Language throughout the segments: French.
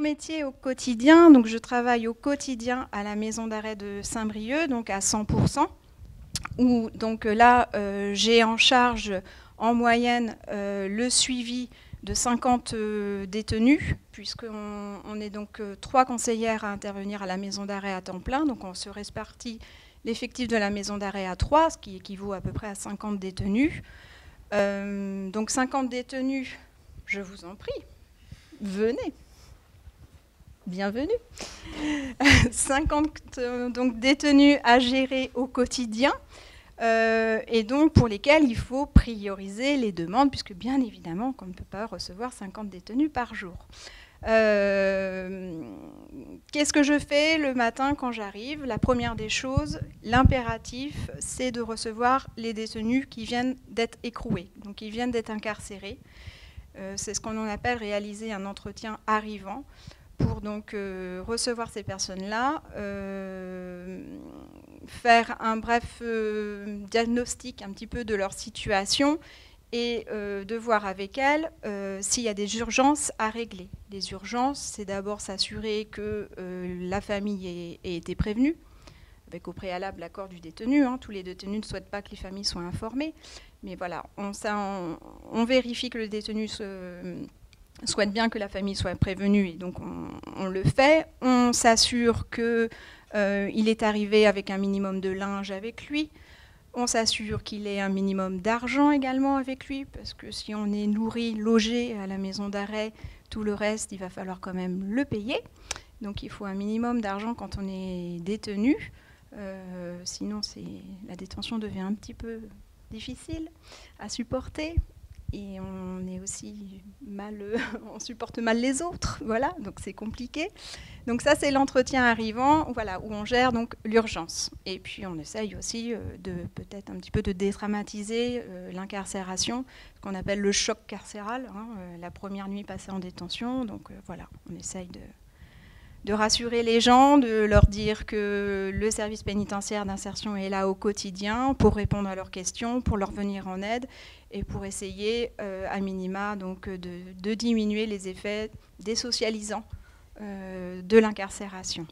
métier au quotidien, donc je travaille au quotidien à la maison d'arrêt de Saint-Brieuc, donc à 100%, où donc là j'ai en charge en moyenne le suivi de 50 détenus, puisqu'on est donc 3 conseillères à intervenir à la maison d'arrêt à temps plein, donc on se répartit l'effectif de la maison d'arrêt à 3, ce qui équivaut à peu près à 50 détenus. Donc 50 détenus, je vous en prie, venez, bienvenue. 50 donc, détenus à gérer au quotidien, et donc pour lesquels il faut prioriser les demandes, puisque bien évidemment qu'on ne peut pas recevoir 50 détenus par jour. Qu'est-ce que je fais le matin quand j'arrive? La première des choses, l'impératif, c'est de recevoir les détenus qui viennent d'être écroués, donc qui viennent d'être incarcérés. C'est ce qu'on appelle réaliser un entretien arrivant pour donc recevoir ces personnes-là, faire un bref diagnostic un petit peu de leur situation et de voir avec elles s'il y a des urgences à régler. Les urgences, c'est d'abord s'assurer que la famille ait été prévenue, avec au préalable l'accord du détenu. Tous les détenus ne souhaitent pas que les familles soient informées. Mais voilà, on vérifie que le détenu souhaite bien que la famille soit prévenue, et donc on le fait. On s'assure qu'il est arrivé avec un minimum de linge avec lui. On s'assure qu'il ait un minimum d'argent également avec lui, parce que si on est nourri, logé à la maison d'arrêt, tout le reste, il va falloir quand même le payer. Donc il faut un minimum d'argent quand on est détenu. Sinon, la détention devient un petit peu difficile à supporter. Et on est aussi on supporte mal les autres, voilà, donc c'est compliqué. Donc ça, c'est l'entretien arrivant, voilà, où on gère donc l'urgence. Et puis on essaye aussi de peut-être un petit peu de dédramatiser l'incarcération, ce qu'on appelle le choc carcéral, la première nuit passée en détention. Donc voilà, on essaye de rassurer les gens, de leur dire que le service pénitentiaire d'insertion est là au quotidien pour répondre à leurs questions, pour leur venir en aide et pour essayer, à minima, donc, de diminuer les effets désocialisants de l'incarcération.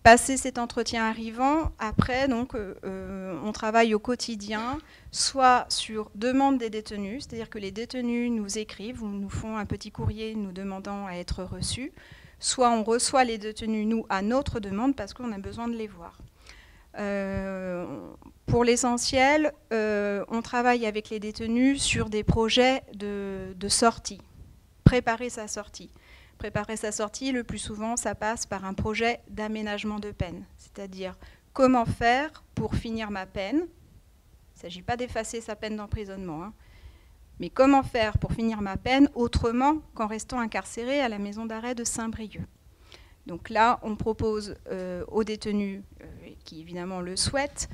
Passer cet entretien arrivant, après, donc, on travaille au quotidien, soit sur demande des détenus, c'est-à-dire que les détenus nous écrivent ou nous font un petit courrier nous demandant à être reçus, soit on reçoit les détenus, nous, à notre demande, parce qu'on a besoin de les voir. Pour l'essentiel, on travaille avec les détenus sur des projets de sortie, préparer sa sortie. Préparer sa sortie, le plus souvent, ça passe par un projet d'aménagement de peine, c'est-à-dire comment faire pour finir ma peine. Il ne s'agit pas d'effacer sa peine d'emprisonnement, mais comment faire pour finir ma peine autrement qu'en restant incarcéré à la maison d'arrêt de Saint-Brieuc. Donc là, on propose aux détenus, qui évidemment le souhaitent,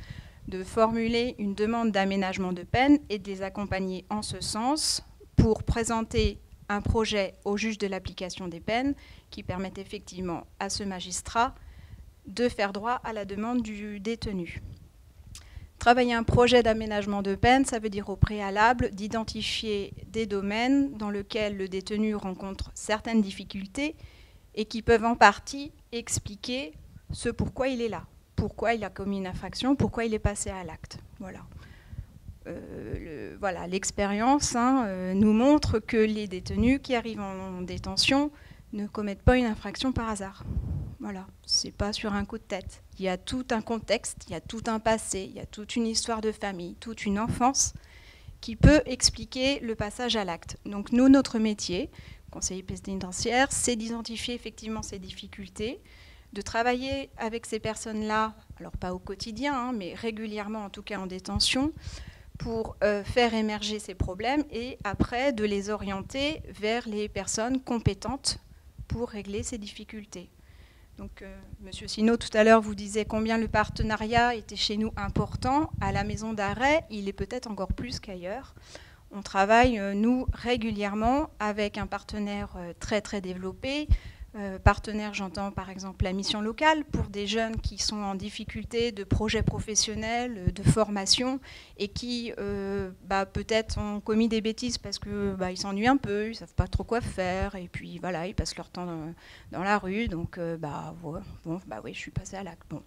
de formuler une demande d'aménagement de peine et de les accompagner en ce sens pour présenter un projet au juge de l'application des peines qui permette effectivement à ce magistrat de faire droit à la demande du détenu. Travailler un projet d'aménagement de peine, ça veut dire au préalable d'identifier des domaines dans lesquels le détenu rencontre certaines difficultés et qui peuvent en partie expliquer ce pourquoi il est là, pourquoi il a commis une infraction, pourquoi il est passé à l'acte. Voilà. Voilà, l'expérience nous montre que les détenus qui arrivent en détention ne commettent pas une infraction par hasard. Voilà, c'est pas sur un coup de tête. Il y a tout un contexte, il y a tout un passé, il y a toute une histoire de famille, toute une enfance qui peut expliquer le passage à l'acte. Donc nous, notre métier, conseiller pénitentiaire, c'est d'identifier effectivement ces difficultés, de travailler avec ces personnes-là, alors pas au quotidien, mais régulièrement, en tout cas en détention, pour faire émerger ces problèmes et après de les orienter vers les personnes compétentes pour régler ces difficultés. Donc, Monsieur Sinault, tout à l'heure, vous disait combien le partenariat était chez nous important. À la maison d'arrêt, il est peut-être encore plus qu'ailleurs. On travaille, nous, régulièrement avec un partenaire très, très développé, Partenaires, j'entends par exemple la mission locale pour des jeunes qui sont en difficulté de projets professionnels, de formation et qui peut-être ont commis des bêtises parce que ils s'ennuient un peu, ils savent pas trop quoi faire et puis voilà, ils passent leur temps dans la rue. Donc oui, je suis passée à l'acte. Bon.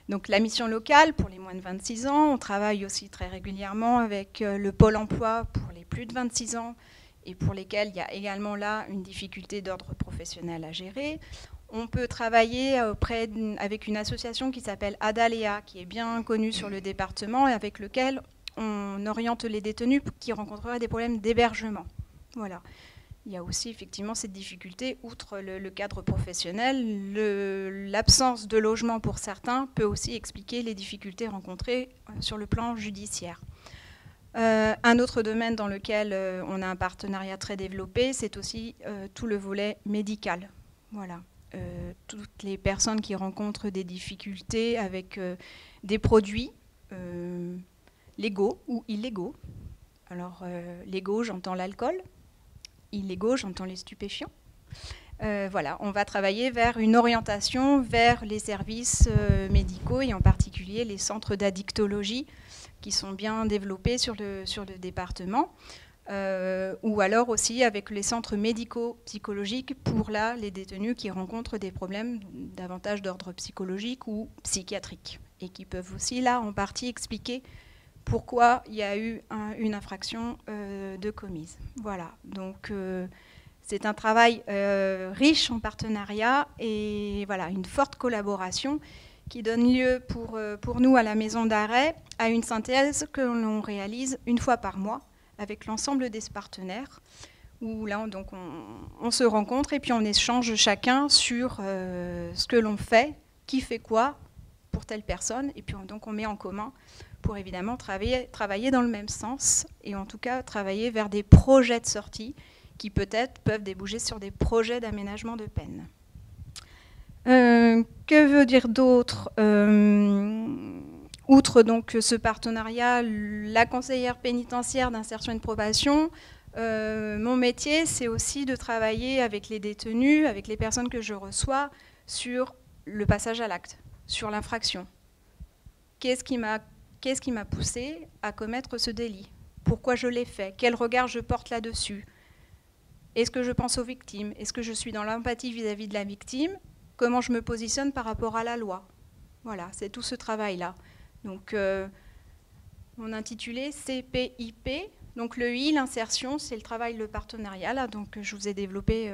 Donc la mission locale pour les moins de 26 ans, on travaille aussi très régulièrement avec le pôle emploi pour les plus de 26 ans et pour lesquels il y a également là une difficulté d'ordre professionnel à gérer. On peut travailler avec une association qui s'appelle Adalea, qui est bien connue sur le département et avec lequel on oriente les détenus qui rencontreraient des problèmes d'hébergement. Voilà. Il y a aussi effectivement cette difficulté, outre le cadre professionnel, l'absence de logement pour certains peut aussi expliquer les difficultés rencontrées sur le plan judiciaire. Un autre domaine dans lequel on a un partenariat très développé, c'est aussi tout le volet médical. Voilà. Toutes les personnes qui rencontrent des difficultés avec des produits légaux ou illégaux. Alors, légaux, j'entends l'alcool. Illégaux, j'entends les stupéfiants. Voilà, on va travailler vers une orientation vers les services médicaux et en particulier les centres d'addictologie qui sont bien développés sur le département, ou alors aussi avec les centres médico-psychologiques pour là les détenus qui rencontrent des problèmes davantage d'ordre psychologique ou psychiatrique et qui peuvent aussi là en partie expliquer pourquoi il y a eu une infraction de commise. Voilà, donc c'est un travail riche en partenariat et voilà, une forte collaboration qui donne lieu pour nous à la maison d'arrêt à une synthèse que l'on réalise une fois par mois avec l'ensemble des partenaires où là donc on se rencontre et puis on échange chacun sur ce que l'on fait, qui fait quoi pour telle personne et puis donc on met en commun pour évidemment travailler dans le même sens et en tout cas travailler vers des projets de sortie qui peut-être peuvent déboucher sur des projets d'aménagement de peine. Que veut dire d'autre outre donc ce partenariat, la conseillère pénitentiaire d'insertion et de probation, mon métier c'est aussi de travailler avec les détenus, avec les personnes que je reçois sur le passage à l'acte, sur l'infraction. Qu'est-ce qui m'a poussé à commettre ce délit? Pourquoi je l'ai fait? Quel regard je porte là-dessus? Est-ce que je pense aux victimes? Est-ce que je suis dans l'empathie vis-à-vis de la victime? Comment je me positionne par rapport à la loi? Voilà, c'est tout ce travail-là. Donc, mon intitulé CPIP. Donc, le I, l'insertion, c'est le travail, le partenariat, là, donc, je vous ai développé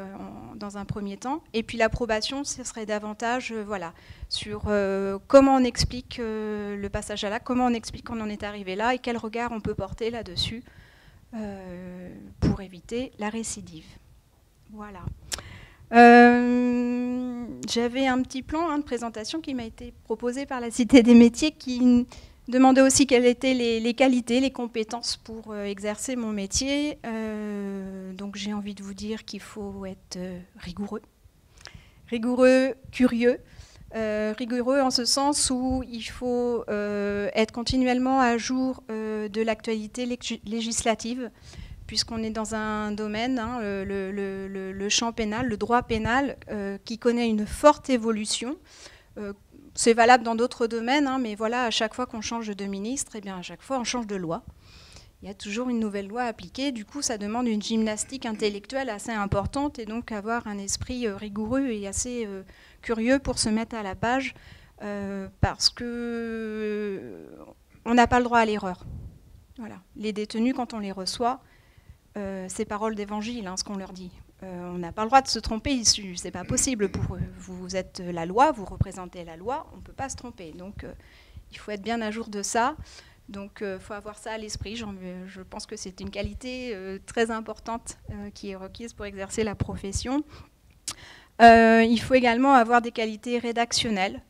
dans un premier temps. Et puis, l'approbation, ce serait davantage voilà, sur comment on explique le passage à l'acte, comment on explique qu'on en est arrivé là et quel regard on peut porter là-dessus pour éviter la récidive. Voilà. J'avais un petit plan de présentation qui m'a été proposé par la Cité des métiers qui demandait aussi quelles étaient les qualités, les compétences pour exercer mon métier. Donc j'ai envie de vous dire qu'il faut être rigoureux, curieux, rigoureux en ce sens où il faut être continuellement à jour de l'actualité législative, puisqu'on est dans un domaine, le champ pénal, le droit pénal, qui connaît une forte évolution. C'est valable dans d'autres domaines, mais voilà, à chaque fois qu'on change de ministre, eh bien, à chaque fois on change de loi. Il y a toujours une nouvelle loi appliquée. Du coup, ça demande une gymnastique intellectuelle assez importante et donc avoir un esprit rigoureux et assez curieux pour se mettre à la page, parce qu'on n'a pas le droit à l'erreur. Voilà. Les détenus, quand on les reçoit, c'est parole d'évangile, ce qu'on leur dit. On n'a pas le droit de se tromper, c'est pas possible pour eux. Vous êtes la loi, vous représentez la loi, on ne peut pas se tromper. Donc il faut être bien à jour de ça. Donc il faut avoir ça à l'esprit. Je pense que c'est une qualité très importante qui est requise pour exercer la profession. Il faut également avoir des qualités rédactionnelles.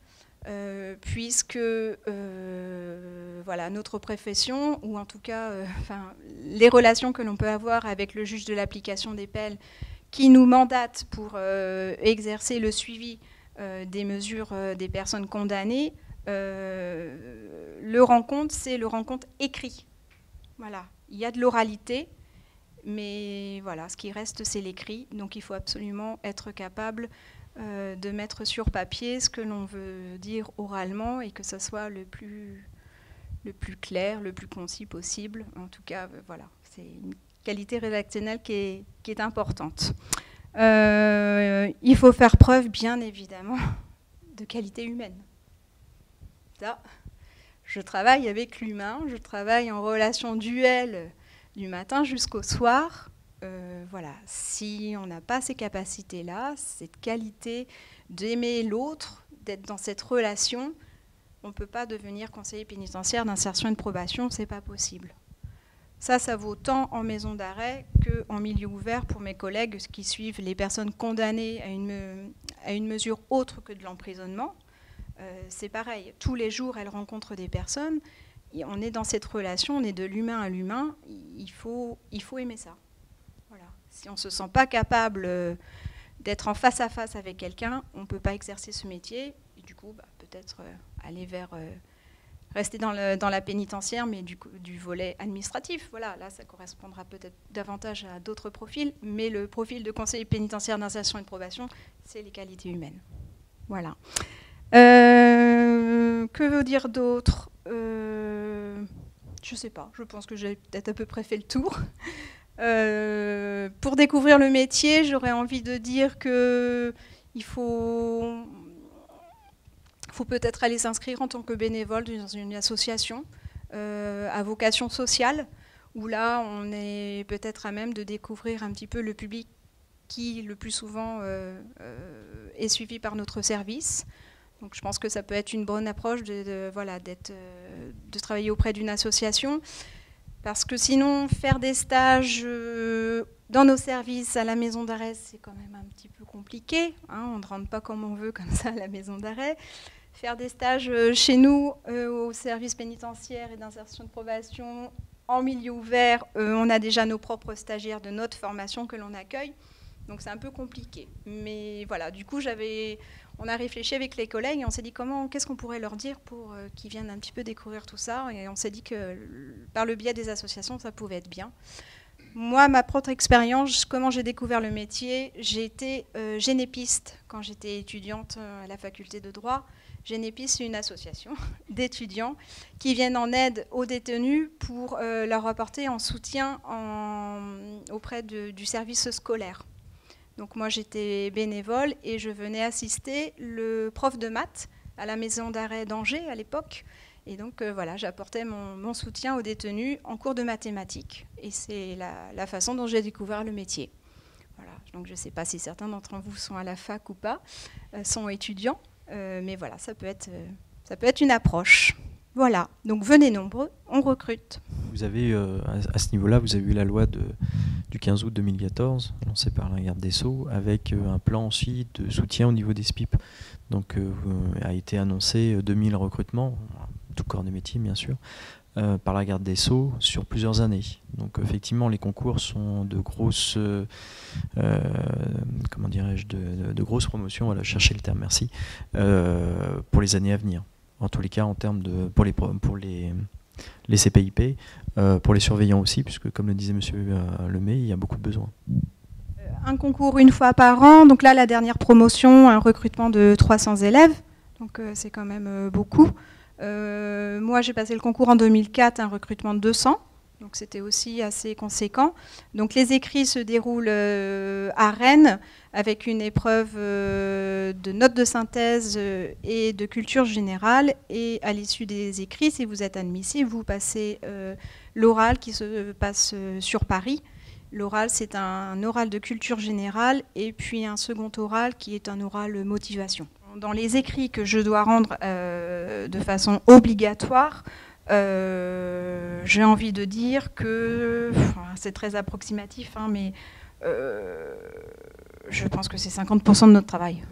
Puisque voilà, notre profession, ou en tout cas les relations que l'on peut avoir avec le juge de l'application des peines qui nous mandate pour exercer le suivi des mesures des personnes condamnées, le rencontre, c'est le rencontre écrit. Voilà. Il y a de l'oralité, mais voilà, ce qui reste, c'est l'écrit. Donc il faut absolument être capable de mettre sur papier ce que l'on veut dire oralement et que ce soit le plus clair, le plus concis possible. En tout cas, voilà, c'est une qualité rédactionnelle qui est importante. Il faut faire preuve, bien évidemment, de qualité humaine. Ça, je travaille avec l'humain, je travaille en relation duel du matin jusqu'au soir. Voilà, si on n'a pas ces capacités-là, cette qualité d'aimer l'autre, d'être dans cette relation, on ne peut pas devenir conseiller pénitentiaire d'insertion et de probation, c'est pas possible. Ça vaut tant en maison d'arrêt qu'en milieu ouvert pour mes collègues qui suivent les personnes condamnées à une mesure autre que de l'emprisonnement. C'est pareil, tous les jours, elles rencontrent des personnes, et on est dans cette relation, on est de l'humain à l'humain, il faut aimer ça. Voilà. Si on ne se sent pas capable d'être en face à face avec quelqu'un, on ne peut pas exercer ce métier, et du coup, peut-être aller vers... rester dans la pénitentiaire, mais du volet administratif. Voilà, là, ça correspondra peut-être davantage à d'autres profils, mais le profil de conseiller pénitentiaire d'insertion et de probation, c'est les qualités humaines. Voilà. Que veut dire d'autre ? Je ne sais pas, je pense que j'ai peut-être à peu près fait le tour. Pour découvrir le métier, j'aurais envie de dire qu'il faut peut-être aller s'inscrire en tant que bénévole dans une association à vocation sociale, où là, on est peut-être à même de découvrir un petit peu le public qui, le plus souvent, est suivi par notre service. Donc, je pense que ça peut être une bonne approche de travailler auprès d'une association, parce que sinon, faire des stages dans nos services à la maison d'arrêt, c'est quand même un petit peu compliqué. Hein, on ne rentre pas comme on veut comme ça à la maison d'arrêt. Faire des stages chez nous, au service pénitentiaire et d'insertion de probation, en milieu ouvert, on a déjà nos propres stagiaires de notre formation que l'on accueille. Donc c'est un peu compliqué. Mais voilà, du coup, on a réfléchi avec les collègues et on s'est dit qu'est-ce qu'on pourrait leur dire pour qu'ils viennent un petit peu découvrir tout ça. Et on s'est dit que par le biais des associations, ça pouvait être bien. Moi, ma propre expérience, comment j'ai découvert le métier, j'ai été génépiste quand j'étais étudiante à la faculté de droit. Génépiste, c'est une association d'étudiants qui viennent en aide aux détenus pour leur apporter en soutien auprès du service scolaire. Donc moi, j'étais bénévole et je venais assister le prof de maths à la maison d'arrêt d'Angers à l'époque. Et donc voilà, j'apportais mon soutien aux détenus en cours de mathématiques. Et c'est la façon dont j'ai découvert le métier. Voilà. Donc je ne sais pas si certains d'entre vous sont à la fac ou pas, sont étudiants. Mais voilà, ça peut être une approche. Voilà, donc venez nombreux, on recrute. Vous avez, à ce niveau-là, vous avez eu la loi du 15 août 2014, lancée par la garde des Sceaux, avec un plan ensuite de soutien au niveau des SPIP. Donc a été annoncé 2000 recrutements, tout corps de métier bien sûr, par la garde des Sceaux sur plusieurs années. Donc effectivement, les concours sont de grosses, comment dirais-je, de grosses promotions. Voilà, chercher le terme, merci, pour les années à venir. En tous les cas, en termes pour les CPIP, pour les surveillants aussi, puisque comme le disait Monsieur Lemay, il y a beaucoup de besoins. Un concours une fois par an. Donc là, la dernière promotion, un recrutement de 300 élèves. Donc c'est quand même beaucoup. Moi, j'ai passé le concours en 2004, un recrutement de 200. Donc c'était aussi assez conséquent. Donc les écrits se déroulent à Rennes avec une épreuve de notes de synthèse et de culture générale. Et à l'issue des écrits, si vous êtes admissible, vous passez l'oral qui se passe sur Paris. L'oral, c'est un oral de culture générale et puis un second oral qui est un oral motivation. Dans les écrits que je dois rendre de façon obligatoire, j'ai envie de dire que, c'est très approximatif, hein, mais je pense que c'est 50% de notre travail.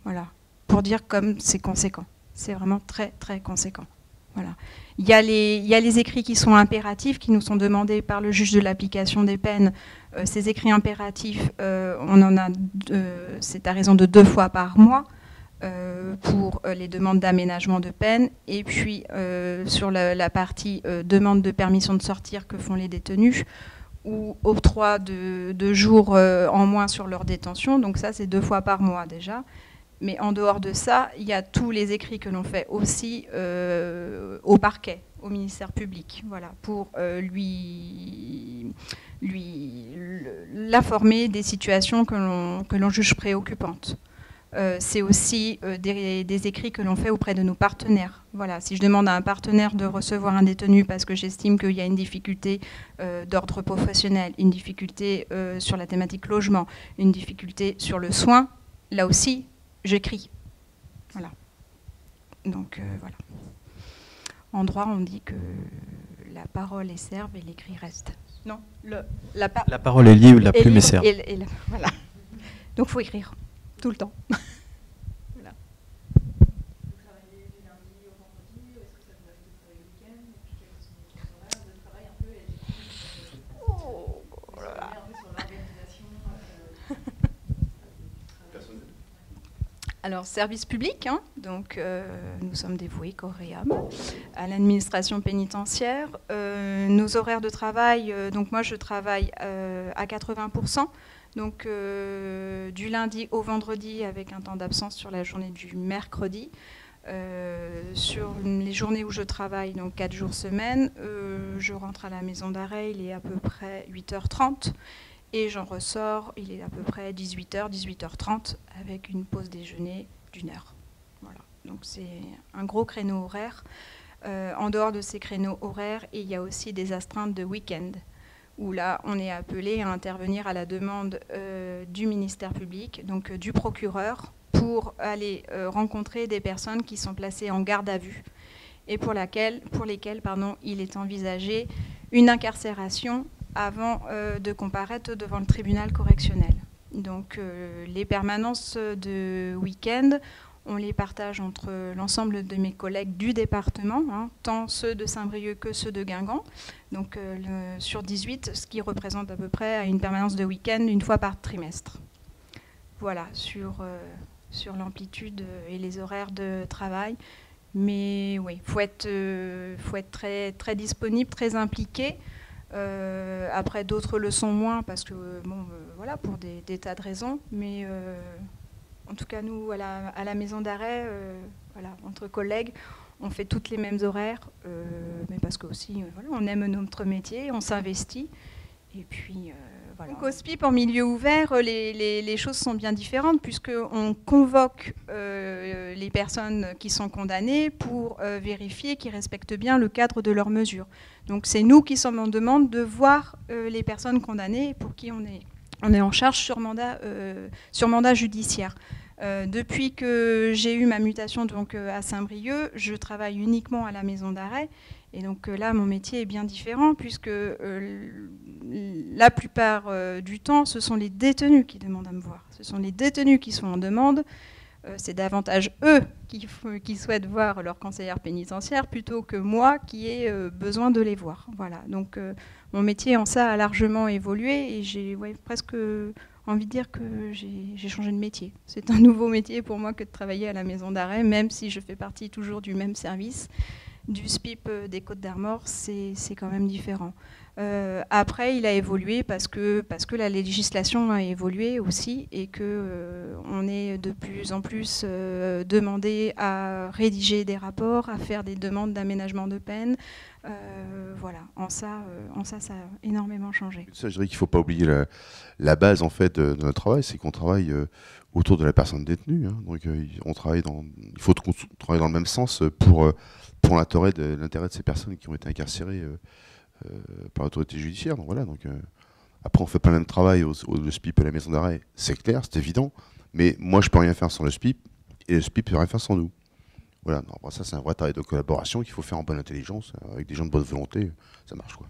Voilà, pour dire comme c'est conséquent. C'est vraiment très, très conséquent. Voilà. Il y a les écrits qui sont impératifs, qui nous sont demandés par le juge de l'application des peines. Ces écrits impératifs, on en a, c'est à raison de 2 fois par mois. Pour les demandes d'aménagement de peine et puis sur la partie demande de permission de sortir que font les détenus, ou octroi de jours en moins sur leur détention. Donc ça, c'est 2 fois par mois déjà. Mais en dehors de ça, il y a tous les écrits que l'on fait aussi au parquet, au ministère public, voilà, pour l'informer des situations que l'on juge préoccupantes. C'est aussi des écrits que l'on fait auprès de nos partenaires. Voilà, si je demande à un partenaire de recevoir un détenu parce que j'estime qu'il y a une difficulté d'ordre professionnel, une difficulté sur la thématique logement, une difficulté sur le soin, là aussi, j'écris. Voilà. Donc, voilà. En droit, on dit que la parole est serve et l'écrit reste. Non, la parole est libre, la plume est serve. Voilà. Donc, il faut écrire tout le temps. Voilà. Vous travaillez du lundi au vendredi, ou est-ce que ça vous arrive de travailler le week-end? Et puis, quels sont les horaires de travail un peu? Un peu sur l'organisation personnelle. Alors, service public, hein, donc nous sommes dévoués, corps et âme, à l'administration pénitentiaire. Nos horaires de travail, donc moi je travaille à 80%, donc du lundi au vendredi avec un temps d'absence sur la journée du mercredi. Sur les journées où je travaille, donc 4 jours semaine, je rentre à la maison d'arrêt, il est à peu près 8h30. Et j'en ressors, il est à peu près 18h, 18h30, avec une pause déjeuner d'1 heure. Voilà. Donc c'est un gros créneau horaire. En dehors de ces créneaux horaires, il y a aussi des astreintes de week-end, où là, on est appelé à intervenir à la demande du ministère public, donc du procureur, pour aller rencontrer des personnes qui sont placées en garde à vue, et pour lesquelles il est envisagé une incarcération avant de comparaître devant le tribunal correctionnel. Donc les permanences de week-end, on les partage entre l'ensemble de mes collègues du département, hein, tant ceux de Saint-Brieuc que ceux de Guingamp, donc sur 18, ce qui représente à peu près une permanence de week-end 1 fois par trimestre. Voilà, sur l'amplitude et les horaires de travail. Mais oui, faut être très, très disponible, très impliqué. Après, d'autres le sont moins parce que, voilà, pour des tas de raisons. Mais en tout cas, nous, à la maison d'arrêt, voilà, entre collègues, on fait toutes les mêmes horaires, mais parce que aussi, voilà, on aime notre métier, on s'investit. Et puis, voilà. Donc, au SPIP, en milieu ouvert, les choses sont bien différentes puisqu'on convoque les personnes qui sont condamnées pour vérifier qu'ils respectent bien le cadre de leurs mesures. Donc, c'est nous qui sommes en demande de voir les personnes condamnées pour qui on est en charge sur mandat judiciaire. Depuis que j'ai eu ma mutation donc, à Saint-Brieuc, je travaille uniquement à la maison d'arrêt. Et donc là, mon métier est bien différent puisque la plupart du temps, ce sont les détenus qui demandent à me voir. Ce sont les détenus qui sont en demande. C'est davantage eux qui souhaitent voir leur conseillère pénitentiaire plutôt que moi qui ai besoin de les voir. Voilà. Donc mon métier en ça a largement évolué et j'ai presque envie de dire que j'ai changé de métier. C'est un nouveau métier pour moi que de travailler à la maison d'arrêt, même si je fais partie toujours du même service. Du SPIP des Côtes-d'Armor, c'est quand même différent. Après, il a évolué parce que la législation a évolué aussi et qu'on est de plus en plus demandé à rédiger des rapports, à faire des demandes d'aménagement de peine. Voilà, en ça, ça a énormément changé. Ça, je dirais qu'il ne faut pas oublier la base en fait, de notre travail, c'est qu'on travaille autour de la personne détenue. Hein. Donc, il faut qu'on travaille dans le même sens pour l'intérêt de ces personnes qui ont été incarcérées par l'autorité judiciaire. Donc, voilà, après, on ne fait pas le même travail au SPIP à la maison d'arrêt, c'est clair, c'est évident. Mais moi, je ne peux rien faire sans le SPIP et le SPIP ne peut rien faire sans nous. Voilà, non, ça, c'est un vrai travail de collaboration qu'il faut faire en bonne intelligence, avec des gens de bonne volonté, ça marche, quoi.